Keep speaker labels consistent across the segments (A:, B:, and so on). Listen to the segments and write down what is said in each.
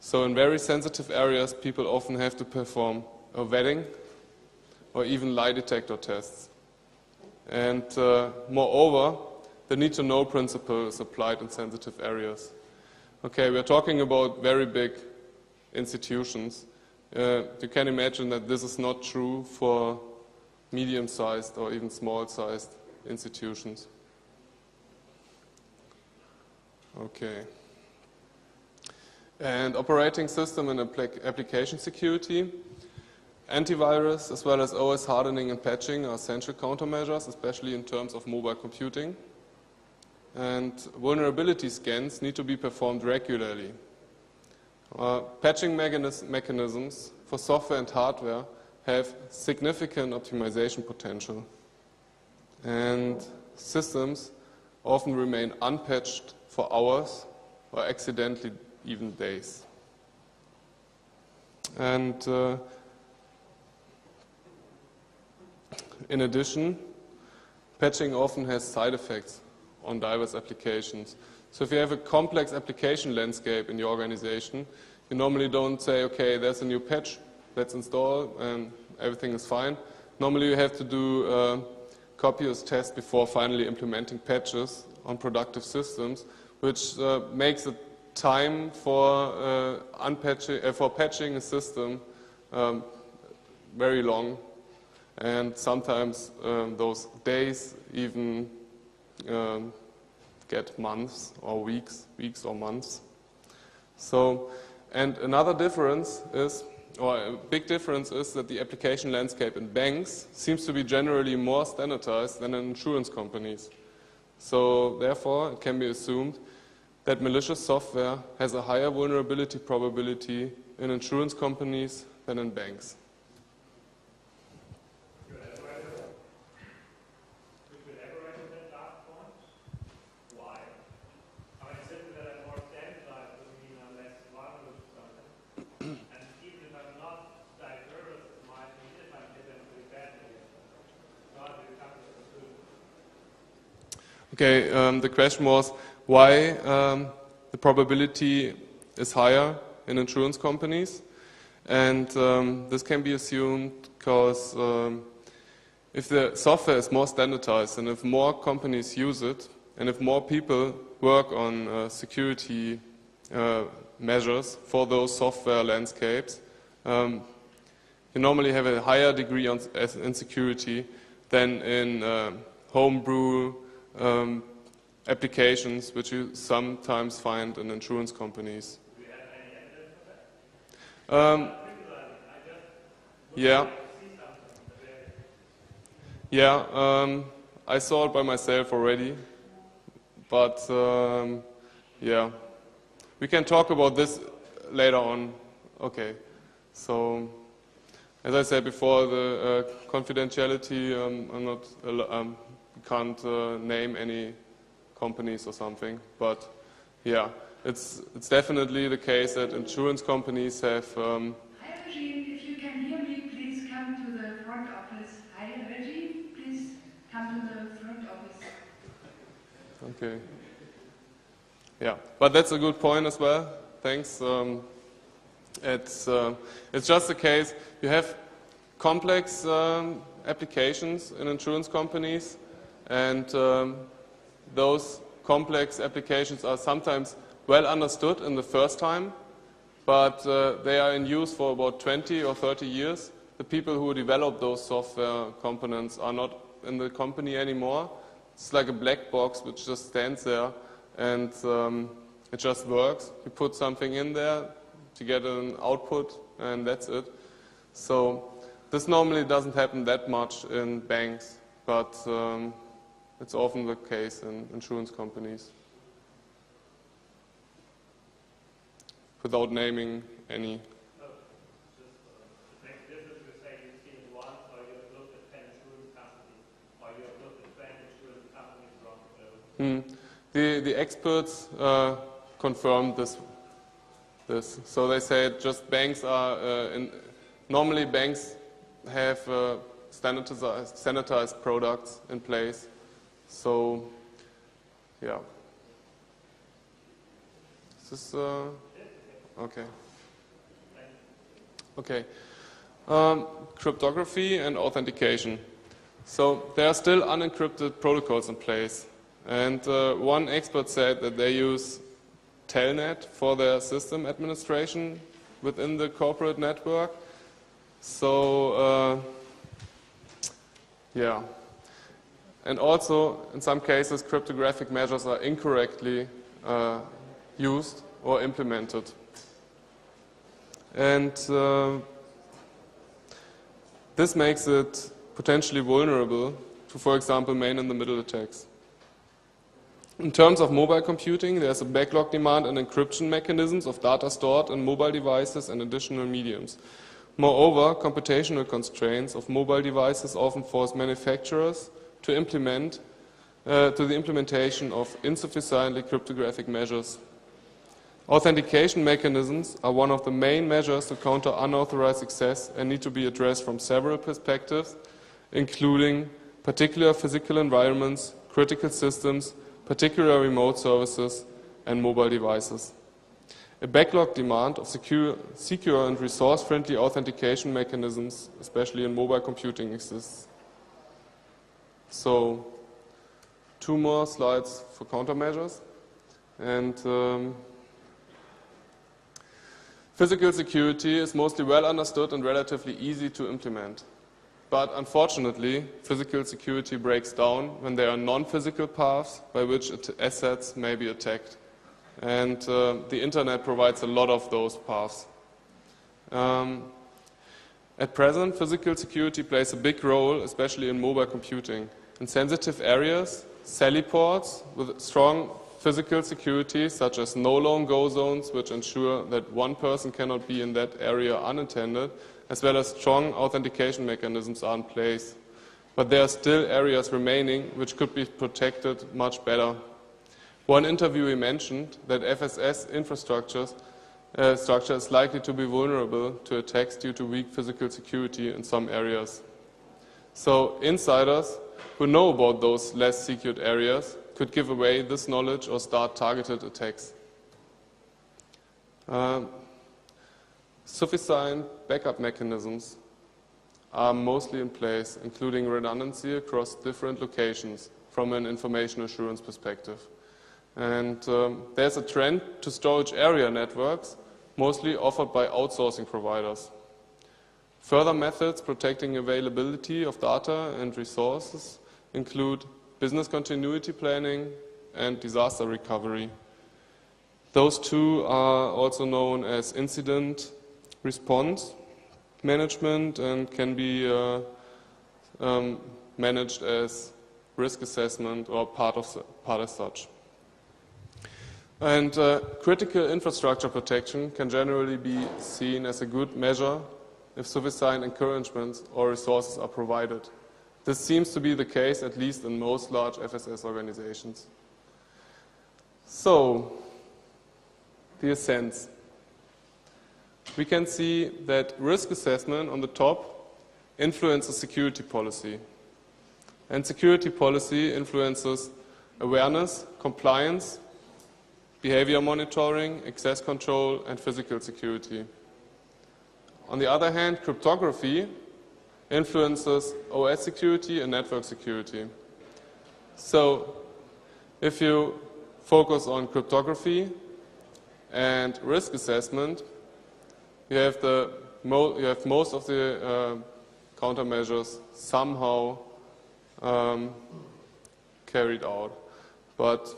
A: So in very sensitive areas, people often have to perform a vetting or even lie detector tests. And moreover, the need-to-know principle is applied in sensitive areas. Okay, we're talking about very big institutions. You can imagine that this is not true for medium-sized or even small-sized institutions. Okay. And operating system and application security. Antivirus as well as OS hardening and patching are essential countermeasures, especially in terms of mobile computing. And vulnerability scans need to be performed regularly. Patching mechanisms for software and hardware have significant optimization potential. And systems often remain unpatched for hours or accidentally even days. And in addition, patching often has side effects on diverse applications. So if you have a complex application landscape in your organization, you normally don't say, okay, there's a new patch, let's install, and everything is fine. Normally you have to do copious tests before finally implementing patches on productive systems, which makes the time for patching a system very long. And sometimes those days even get months or weeks or months. So, and another difference is, or a big difference is that the application landscape in banks seems to be generally more standardized than in insurance companies. So therefore, it can be assumed that malicious software has a higher vulnerability probability in insurance companies than in banks. Okay, the question was why the probability is higher in insurance companies. And this can be assumed because if the software is more standardized and if more companies use it and if more people work on security measures for those software landscapes, you normally have a higher degree of insecurity than in homebrew applications, which you sometimes find in insurance companies.
B: Do you have any evidence for that?
A: Yeah. Yeah, I saw it by myself already, but yeah, we can talk about this later on. Okay, so as I said before, the confidentiality, I'm not. Can't name any companies or something, but yeah, it's definitely the case that insurance companies have.
C: Hi Regine, if you can hear me, please come to the front office. Hi Regine, please come to the front office.
A: Okay. Yeah, but that's a good point as well. Thanks. It's just the case you have complex applications in insurance companies. And those complex applications are sometimes well understood in the first time, but they are in use for about 20 or 30 years. The people who develop those software components are not in the company anymore. It's like a black box which just stands there and it just works. You put something in there to get an output and that's it. So this normally doesn't happen that much in banks, but it's often the case in insurance companies. Without naming any.
B: No, just makes a difference if you say you've seen it once, or you have looked at 10 insurance companies, or you have looked at 20 insurance companies from
A: The experts confirmed this. So they said just banks are, normally banks have standardized products in place. So, yeah. Is this, okay. Okay. Cryptography and authentication. So there are still unencrypted protocols in place. And one expert said that they use Telnet for their system administration within the corporate network. So, yeah. And also, in some cases, cryptographic measures are incorrectly used or implemented. And this makes it potentially vulnerable to, for example, man-in-the-middle attacks. In terms of mobile computing, there's a backlog demand and encryption mechanisms of data stored in mobile devices and additional mediums. Moreover, computational constraints of mobile devices often force manufacturers to the implementation of insufficiently cryptographic measures. Authentication mechanisms are one of the main measures to counter unauthorized access and need to be addressed from several perspectives, including particular physical environments, critical systems, particular remote services, and mobile devices. A backlog demand of secure and resource-friendly authentication mechanisms, especially in mobile computing, exists. So, 2 more slides for countermeasures. And physical security is mostly well understood and relatively easy to implement. But unfortunately, physical security breaks down when there are non-physical paths by which assets may be attacked. And the internet provides a lot of those paths. At present, physical security plays a big role, especially in mobile computing. In sensitive areas, SALI ports with strong physical security, such as no-long-go zones, which ensure that one person cannot be in that area unattended, as well as strong authentication mechanisms are in place. But there are still areas remaining which could be protected much better. One interviewee mentioned that FSS structure is likely to be vulnerable to attacks due to weak physical security in some areas. So insiders who know about those less secured areas could give away this knowledge or start targeted attacks. Sufficient backup mechanisms are mostly in place, including redundancy across different locations from an information assurance perspective. And there's a trend to storage area networks, mostly offered by outsourcing providers. Further methods protecting availability of data and resources include business continuity planning and disaster recovery. Those two are also known as incident response management and can be managed as risk assessment or part as such. And critical infrastructure protection can generally be seen as a good measure if sufficient encouragements or resources are provided. This seems to be the case, at least in most large FSS organizations. So, the essence. We can see that risk assessment on the top influences security policy. And security policy influences awareness, compliance, behavior monitoring, access control, and physical security. On the other hand, cryptography influences OS security and network security. So, if you focus on cryptography and risk assessment, you have most of the countermeasures somehow carried out. But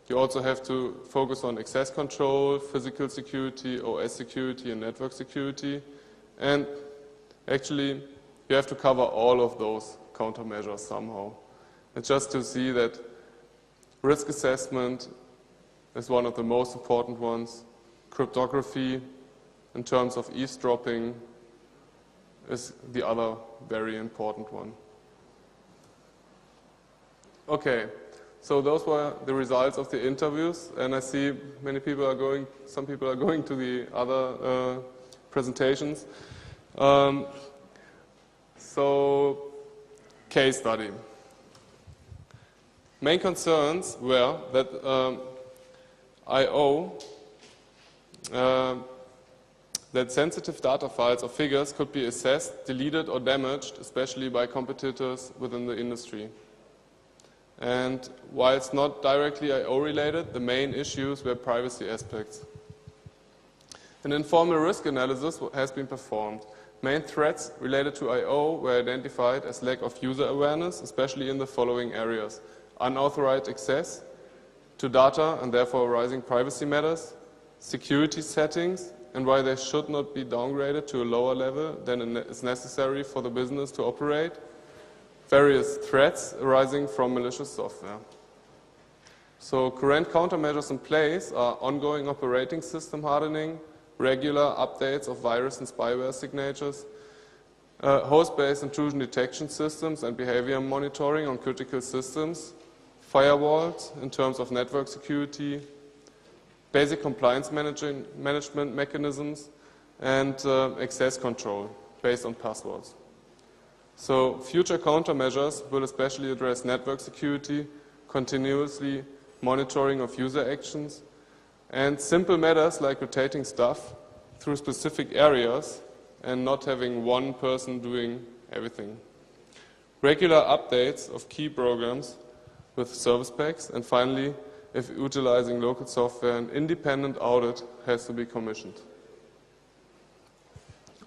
A: you also have to focus on access control, physical security, OS security, and network security. And actually, you have to cover all of those countermeasures somehow. And just to see that risk assessment is one of the most important ones. Cryptography, in terms of eavesdropping, is the other very important one. Okay, so those were the results of the interviews, and I see some people are going to the other presentations. So, case study. Main concerns were that I/O that sensitive data files or figures could be accessed, deleted, or damaged, especially by competitors within the industry. And while it's not directly I/O related, the main issues were privacy aspects. An informal risk analysis has been performed. Main threats related to I/O were identified as lack of user awareness, especially in the following areas: unauthorized access to data and therefore arising privacy matters, security settings, and why they should not be downgraded to a lower level than is necessary for the business to operate, various threats arising from malicious software. So current countermeasures in place are ongoing operating system hardening, regular updates of virus and spyware signatures, host-based intrusion detection systems and behavior monitoring on critical systems, firewalls in terms of network security, basic compliance management mechanisms, and access control based on passwords. So future countermeasures will especially address network security, continuously monitoring of user actions, and simple matters like rotating stuff through specific areas and not having one person doing everything. Regular updates of key programs with service packs, and finally, if utilizing local software, an independent audit has to be commissioned.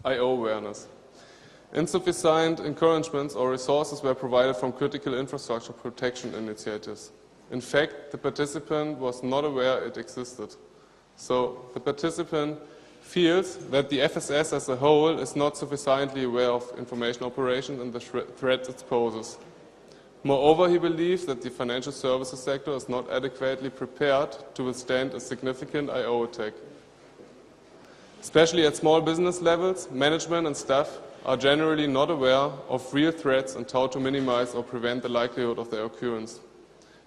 A: I/O awareness. Insufficient encouragements or resources were provided from critical infrastructure protection initiatives. In fact, the participant was not aware it existed. So the participant feels that the FSS as a whole is not sufficiently aware of information operations and the threats it poses. Moreover, he believes that the financial services sector is not adequately prepared to withstand a significant I/O attack. Especially at small business levels, management and staff are generally not aware of real threats and how to minimize or prevent the likelihood of their occurrence.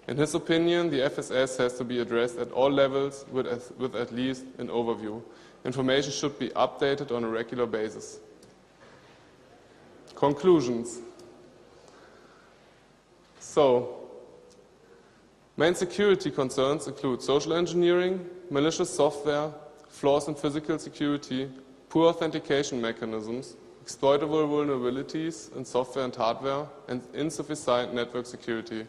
A: In his opinion, the FSS has to be addressed at all levels with at least an overview. Information should be updated on a regular basis. Conclusions. So, main security concerns include social engineering, malicious software, flaws in physical security, poor authentication mechanisms, exploitable vulnerabilities in software and hardware, and insufficient network security.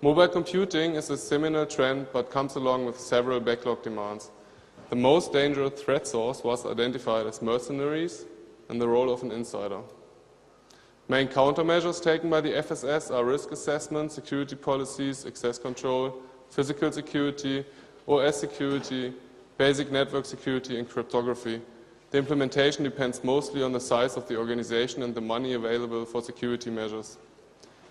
A: Mobile computing is a similar trend but comes along with several backlog demands. The most dangerous threat source was identified as mercenaries and the role of an insider. Main countermeasures taken by the FSS are risk assessment, security policies, access control, physical security, OS security, basic network security, and cryptography. The implementation depends mostly on the size of the organization and the money available for security measures.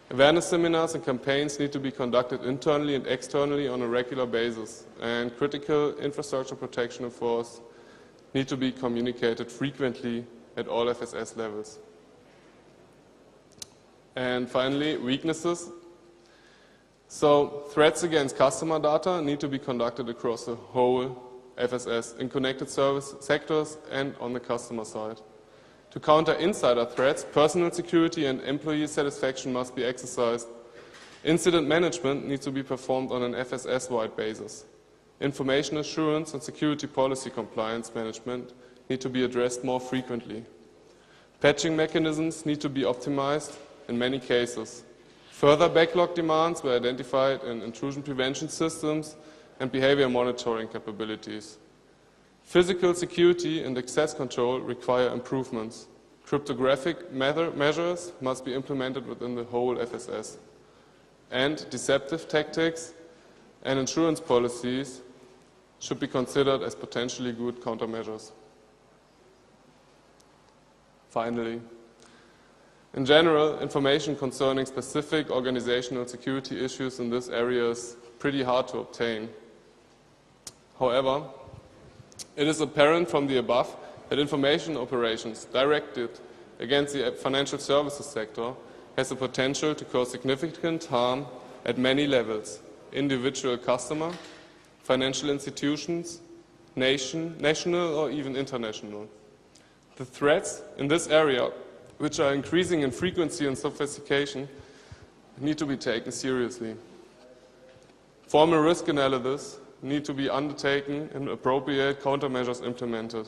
A: Awareness seminars and campaigns need to be conducted internally and externally on a regular basis, and critical infrastructure protection efforts need to be communicated frequently at all FSS levels. And finally, weaknesses. So threats against customer data need to be conducted across the whole FSS in connected service sectors and on the customer side. To counter insider threats, personal security and employee satisfaction must be exercised. Incident management needs to be performed on an FSS-wide basis. Information assurance and security policy compliance management need to be addressed more frequently. Patching mechanisms need to be optimized in many cases. Further backlog demands were identified in intrusion prevention systems and behavior monitoring capabilities. Physical security and access control require improvements. Cryptographic measures must be implemented within the whole FSS. And deceptive tactics and insurance policies should be considered as potentially good countermeasures. Finally, in general, information concerning specific organizational security issues in this area is pretty hard to obtain. However, it is apparent from the above that information operations directed against the financial services sector has the potential to cause significant harm at many levels: individual customer, financial institutions, national or even international. The threats in this area, which are increasing in frequency and sophistication, need to be taken seriously. Formal risk analysis need to be undertaken and appropriate countermeasures implemented.